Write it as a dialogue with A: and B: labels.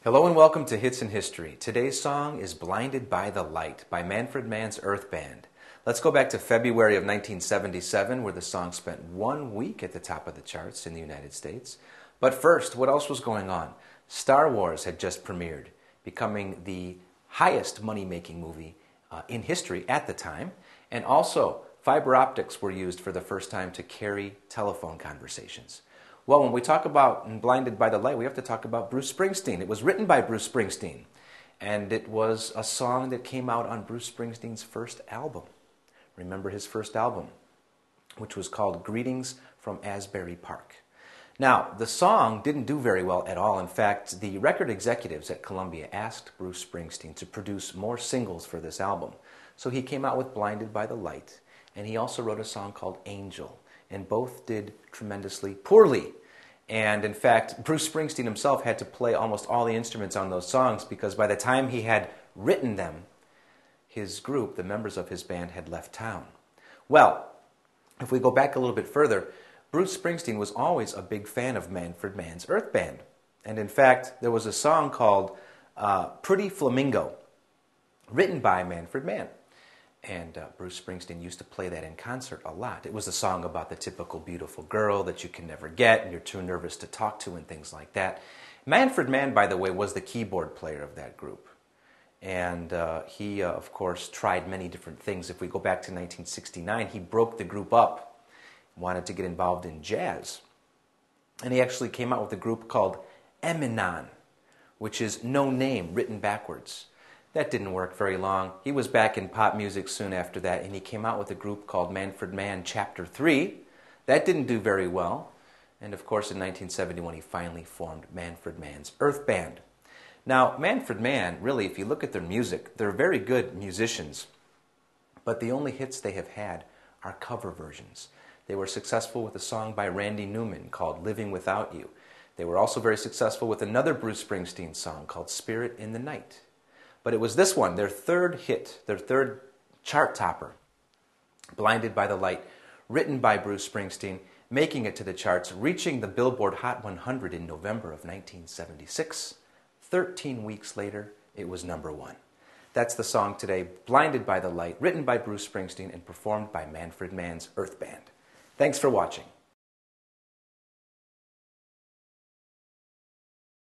A: Hello and welcome to Hits in History. Today's song is Blinded by the Light by Manfred Man's Earth Band. Let's go back to February of 1977 where the song spent 1 week at the top of the charts in the United States. But first, what else was going on? Star Wars had just premiered, becoming the highest money-making movie in history at the time. And also, fiber optics were used for the first time to carry telephone conversations. Well, when we talk about Blinded by the Light, we have to talk about Bruce Springsteen. It was written by Bruce Springsteen, and it was a song that came out on Bruce Springsteen's first album. Remember his first album, which was called Greetings from Asbury Park. Now, the song didn't do very well at all. In fact, the record executives at Columbia asked Bruce Springsteen to produce more singles for this album. So he came out with Blinded by the Light, and he also wrote a song called Angel. And both did tremendously poorly. And in fact, Bruce Springsteen himself had to play almost all the instruments on those songs because by the time he had written them, his group, the members of his band, had left town. Well, if we go back a little bit further, Bruce Springsteen was always a big fan of Manfred Man's Earth Band. And in fact, there was a song called Pretty Flamingo, written by Manfred Man. And Bruce Springsteen used to play that in concert a lot. It was a song about the typical beautiful girl that you can never get and you're too nervous to talk to and things like that. Manfred Mann, by the way, was the keyboard player of that group. And he, of course, tried many different things. If we go back to 1969, he broke the group up, wanted to get involved in jazz. And he actually came out with a group called Eminon, which is no name written backwards. That didn't work very long. He was back in pop music soon after that, and he came out with a group called Manfred Man Chapter 3. That didn't do very well. And of course, in 1971, he finally formed Manfred Man's Earth Band. Now, Manfred Mann, really, if you look at their music, they're very good musicians. But the only hits they have had are cover versions. They were successful with a song by Randy Newman called Living Without You. They were also very successful with another Bruce Springsteen song called Spirit in the Night. But it was this one, their third hit, their third chart topper, Blinded by the Light, written by Bruce Springsteen, making it to the charts, reaching the Billboard Hot 100 in November of 1976. 13 weeks later, it was #1. That's the song today, Blinded by the Light, written by Bruce Springsteen and performed by Manfred Man's Earth Band. Thanks for watching.